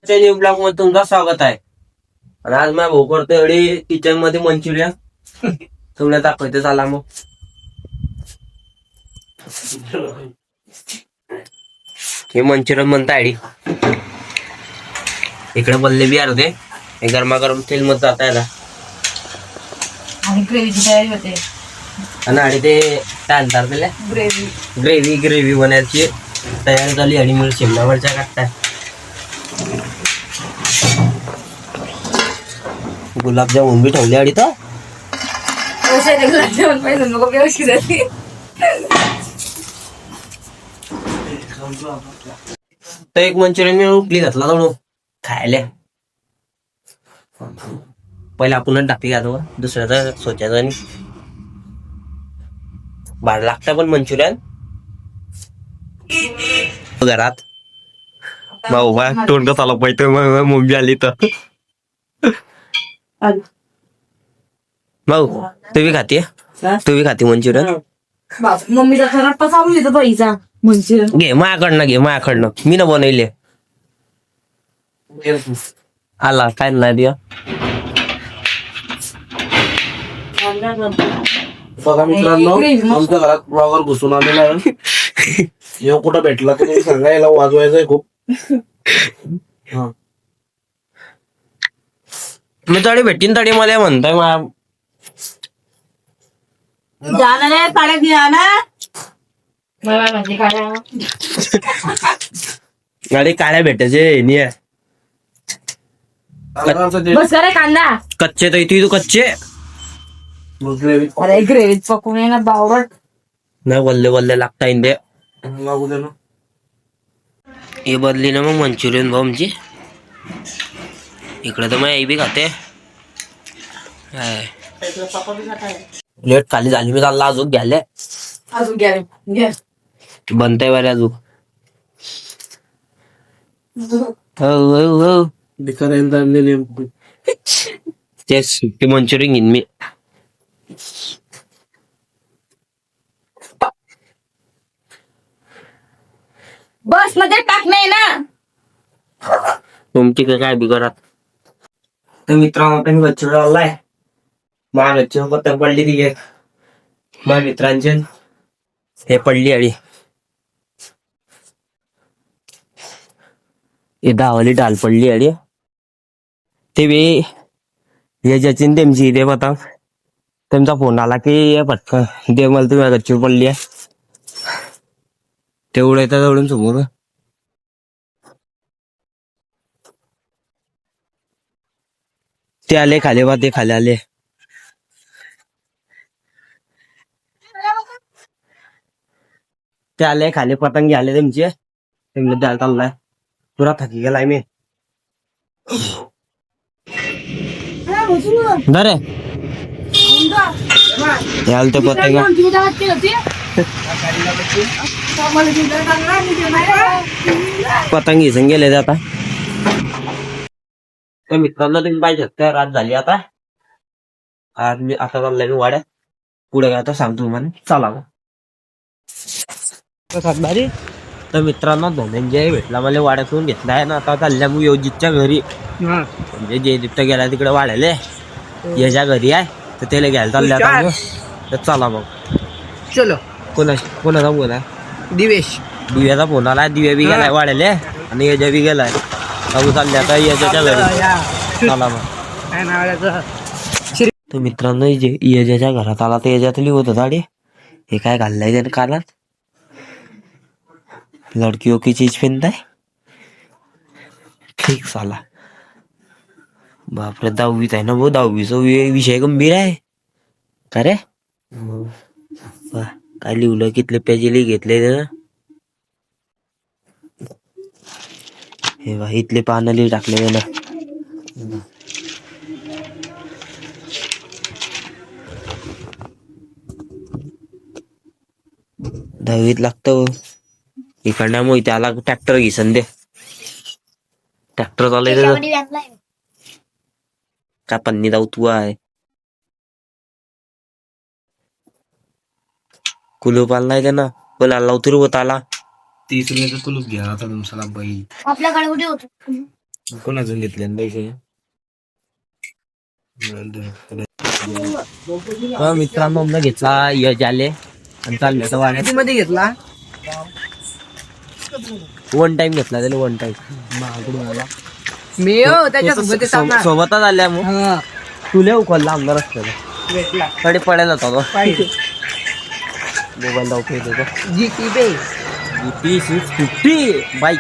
New blog मध्ये तुमचं स्वागत आहे. आणि आज माझ्या भाऊ करतोय एवढी किचन मध्ये मंचुरियन तुम्हाला दाखवते. चला मग हे मंचुरियन म्हणता आयडी इकडे बल्ले बी अर्धे हे गरमागरम तेल मध्ये जाता याला आणि ग्रेव्हीची तयारी होते. आणि ते काय आणतात त्याला ग्रेव्ही बनायची तयार झाली. आणि मला शिमला मिरच्या काढताय. गुलाबजामुन बी ठेवले आणि तर एक मंचुरियन मी उकली घातला जाऊन खायला. पहिला आपण टाकी घालतो दुसऱ्याचा सोच्याचा आणि भाड लागतं पण मंचुरियन घरात भाऊ बा तोंड कसा पाहिजे मम्मी आली तर भाऊ तुम्ही खाते मंचुरियन. मम्मीचा खराब चालू येतो बाईचा मंचुरियन. घे मायाकडनं मी न बनवले. आला काय नाही दिया बघा मित्रांनो, आमच्या घरात ब्लॉगर घुसून आलेला आहे. येऊ कुठं भेटला तर तुम्ही सांगा, याला वाजवायचंय खूप. मी तडी भेटीन तडी मला म्हणताय गाडी काळ्या भेटायचे नाही. बस करे कांदा कच्चे तर इथे तू कच्चे अरे ग्रेव्हीत पकवून आहे ना बावरट नाही वल्ले लागता इंदे लागू दे ना. हे बदली ना मग मंचुरियन भाऊ आमची. इकडे तर मग आई बी खाते. प्लेट खाली झाली मी चालला अजून घ्यायला. अजून घ्या बनताय बरे अजून. हो तेच ते मंचुरियन घेईन मी. बस मध्ये टाक नाही ना तुमची काय बिघडत. तर मित्रांनो आता मी गच्चीवर आलाय. माझ्या गच्चीवर पत्तर पडली ती एक माझ्या मित्रांचे हे पडली आणि हे दहावाली डाल पडली आणि ते बी हे ज्याची त्यांची ते पतंग त्यांचा फोन आला की पटकन दे मला तुम्ही गच्चीवर पडली आहे. तेवढं येतात तेवढून समोर ते आले खाले बा ते खाले आले. ते आले खाले पतंग आले त्यांचे त्यांना द्यायला चाललाय. पुरा थकी गेलाय मी. बरे याल ते पतंग पतंग घेऊन गेले आता. तर मित्रांनो तुम्ही पाहिजे त्या रात झाली आता. आज मी आता चाललाय मी वाड्यात. पुढे काय तर सांगतो तुम्हाला. चला मग तर मित्रांनो धनंजय भेटला मला वाड्यातून घेतलाय ना. आता चालल्या मग योजितच्या घरी. म्हणजे जयदीप्त गेला तिकडे वाढायले याच्या घरी आहे तर त्याला घ्यायला चालले आता. तर चला मग चलो. कोणाचा फोन आहे. दिव्याचा फोन आलाय. दिव्या बी गेलाय वाढायले आणि यजा बी गेलाय. अजून चालले आता यजाच्या घरी. चला मग तर मित्रांनो यजाच्या घरात आला तर यजात लिहत होता रे. हे काय घाललाय त्याने कानात. लडकियों की चीज पहनता है. ठीक साला. बापरे 10वीत आहे ना भाऊ. 10वीचा विषय गंभीर आहे का रे. काय लिहिलं कितले पेजेली घेतले हे बा. इथले पानं लिहि टाकले ना. 10वीत लागतं. इकडनं मग त्याला ट्रॅक्टर घिसन दे. ट्रॅक्टर चालायचं का पन्नी जाऊ तू आहे. कुलूप आला ना बोला लावतो रे होत आला. 30 रुपयाचा कुलूप घ्या आता तुमचा बाई. आपल्याकडे कुठे होत कोणाचं घेतले पैसे मित्रांनो आमना घेतला यज आले आणि चालले तर वाड्यात मध्ये घेतला वन टाइम घेतला त्याला वन टाइम मी त्याच्यासोबत सांगणार सोबतच आल्या मग हा तुला उखलला आमदार रस्त्याला भेटला कडे पडायला होता तो पाहिजे मोबाईल दाखवतो त्याचा जीटी बे GT 650 बाईक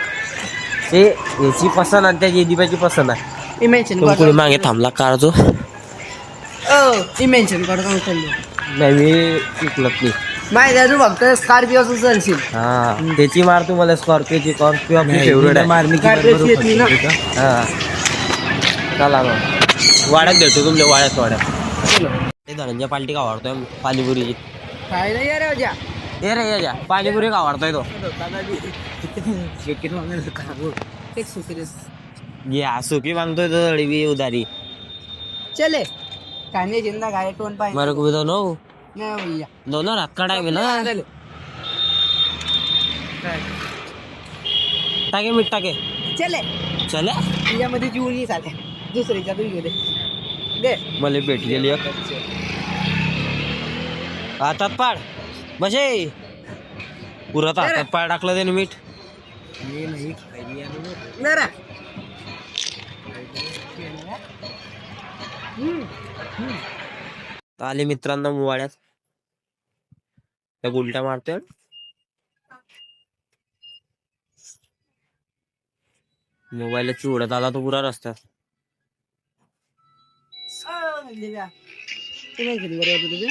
ते याची पसंत आणि त्या जेडीपाची पसंत आहे इमेन्शन तुम्ही कोणी मागे थांबला कार जो इमेन्शन करतो नाही मी शिकलत नाही माहिती आहे तू फक्त स्कॉर्पिओ चलशील हा त्याची मार तुम्हाला स्कॉर्पिओची स्कॉर्पिओ आपली फेवरेट आहे Scorpio येत नाही ना. हा चला मग वाड्यात भेटतो तुमच्या वाड्यात ते धनंजय पालटी का आवडतोय पाणीपुरीची काय नाही यार राजा ते रे याच्या पाणीपुरी का आवडतोय तो या सुकी मागतोय तो बी उधारी चले खाने जिंदा गाय टोन पाय मारे को भी दो नो नाही भैया दोनों रात का टाइम है ना चले टाके मीठ टाके चले चले तुझ्यामध्ये जीव नाही झाले दुसरीच्या तू घेऊ दे मला भेट गेली एक हातात पाड बसे पुरात हातात पाड टाकलं त्याने मीठ जरा आले मित्रांना मुवाड्यात त्या गुलट्या मारतोय मोबाईल चिवडत आला तो पुरा रस्त्यात तुझे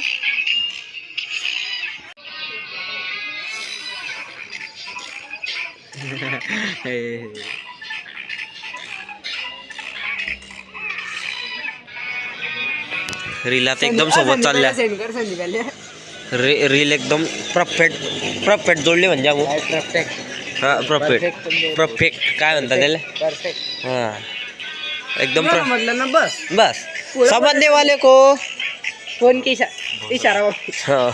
रीलात एकदम सोबत चालल्या सेंड संध्याकाळी रील एकदम परफेक्ट जोडली म्हणजे हा परफेक्ट काय म्हणतात त्याला परफेक्ट हा एकदम म्हटलं ना बस बस समजने वाले को फोन की इशारा हा.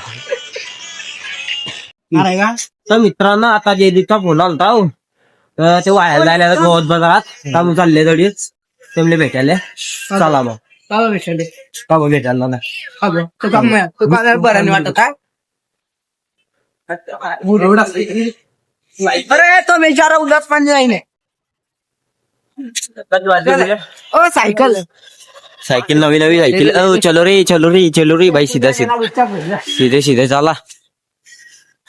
अरे का तर मित्रांनो आता जयदीपचा फोन आलता हो. तर ते वाया जायला गोवत बाजारात काम चालले तडीच तेमले भेटायला चला मग का भेटले का मग भेटायला ना अगं तू काम तू का बरं नाही वाटत अरे तो बेचारा उदास पण नाही ओ सायकल साइकिल नवी साइकिल ओ चलो रे भाई सीधा सीधे चला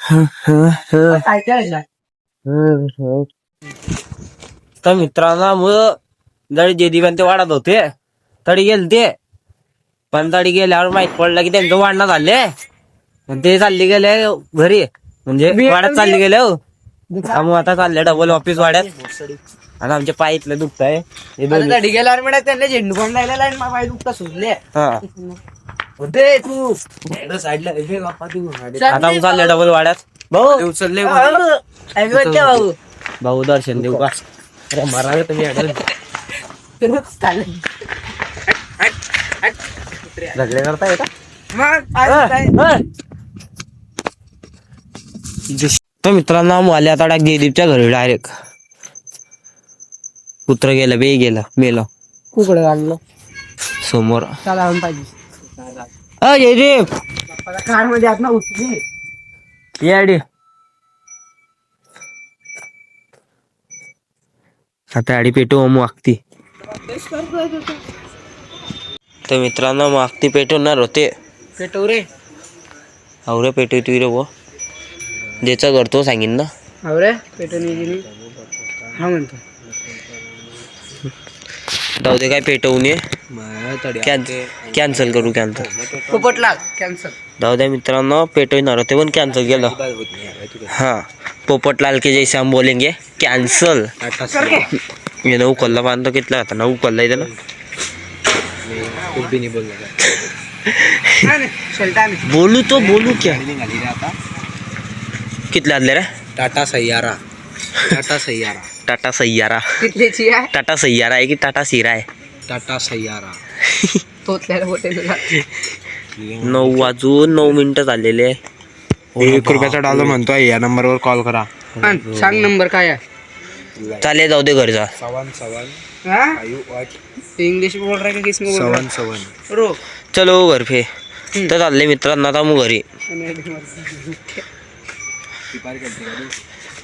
सायकल तर मित्रांनो मग जरी जेदीपण ते वाढत होते तडी गेले ते पण तडी गेल्यावर माहित पडलं की त्यांचं वाढणं झाले ते चालले गेले घरी म्हणजे वाड्यात चालले गेले हो मग आता चालले डबल ऑफिस वाड्यात आता आमचे पाय इथले दुखत आहे गाडी गेल्यावर म्हणा त्यांना झेंडू कोण राहिलेला आणि पाय दुखता सुचले हा होते तू साईडला आता आम्ही चालले डबल वाड्यात भाऊ उचलले भाऊ भाऊ दर्शन देऊ का अरे मरा तुम्ही झगडे करताय का तर मित्रांनो आले आता डाक जयदीपच्या घरी डायरेक्ट कुत्र गेलं बे गेलं मेलं कुकडे घाललो समोर चला पाहिजे जयदीप कार मध्ये आत ना उठली याडी आता आडी पेटू मागती तर मित्रांनो मागती पेटवणार होते पेटव रे अवरे पेटवतोय रे वो ज्याचा करतो सांगीन ना अरे पेटवून गेली हा म्हणतो जाऊ दे काय पेटवू नये कॅन्सल करू कॅन्सल पोपटला कॅन्सल जाऊ द्या मित्रांनो पेटवणार होते पण कॅन्सल केलं हाँ पोपटलाल के जैसे हम बोलेंगे कैंसल ये ना उकलला बांधतो कितला होता ना उकलला इथे ना कुछ भी नहीं बोल बोलू तो बोलू क्या कितले आदले रे टाटा सैयारा टाटा सैयारा कितलीची आहे टाटा सैयारा आहे की टाटा सिरा आहे टाटा सैयारा तोतल्याला हॉटेल 9:09 झालेले आहे 1 रुपयाचा डॉलर म्हणतोय या नंबरवर कॉल करा सांग नंबर काय आहे चालेल जाऊ दे घरी जा 7 इंग्लिश बोल रहा है कि किस में बोल रहा है रो चलो घर पे तर चालले मित्रांनो आता मग घरी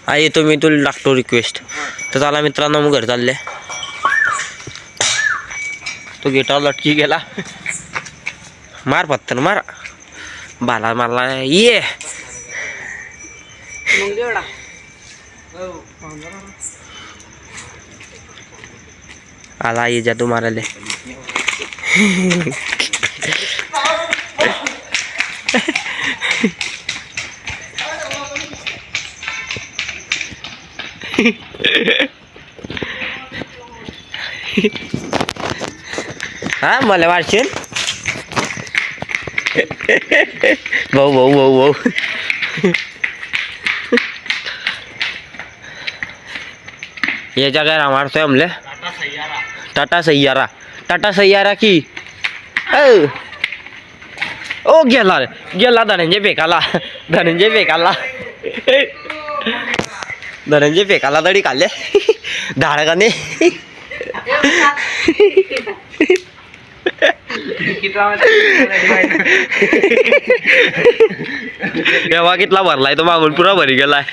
हा येतो मी तुला टाकतो रिक्वेस्ट तर चला मित्रांनो मग घर चालले तो गेटावर लटकी गेला मार पत्तर मार बाला मारला ये मग जेवढा आला ये जादू मारायला हा मला वाटशील भाऊ भाऊ भाऊ भाऊ ये जगह मारतोय हमले टाटा सय्यारा की ओ गेला गेला धनंजय फेकाला दडी काढले धाडकाने तेव्हा कितला भरलाय तो मागून पुरा भरी गेलाय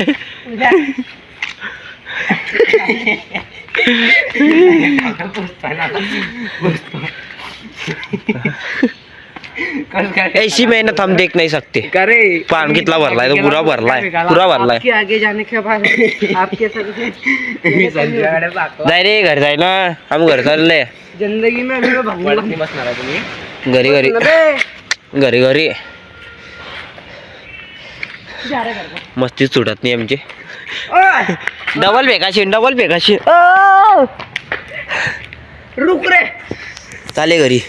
ऐसी मेहनत हम देख नहीं सकते पान कितना भरलाय तो पूरा भरलाय आपके आगे जाने के बाद आपके जाय रे घर जाय ना हम घर चालले जिंदगी में अभी मैं बसणार आहे तुम्ही घरी घरी मस्ती सुटत नाही आमची डबल भेकाशी रुक रे चाले घरी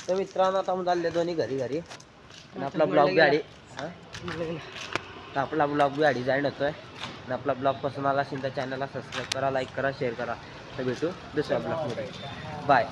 तर मित्रांनो आता मग चालले दोन्ही घरी आणि आपला ब्लॉग बी आडी आपला ब्लॉग बी आडी जाईन होतोय आणि आपला ब्लॉग पसंत आला असेल तर चॅनलला सबस्क्राईब करा लाईक करा शेअर करा तर भेटू दुसऱ्या ब्लॉगमध्ये बाय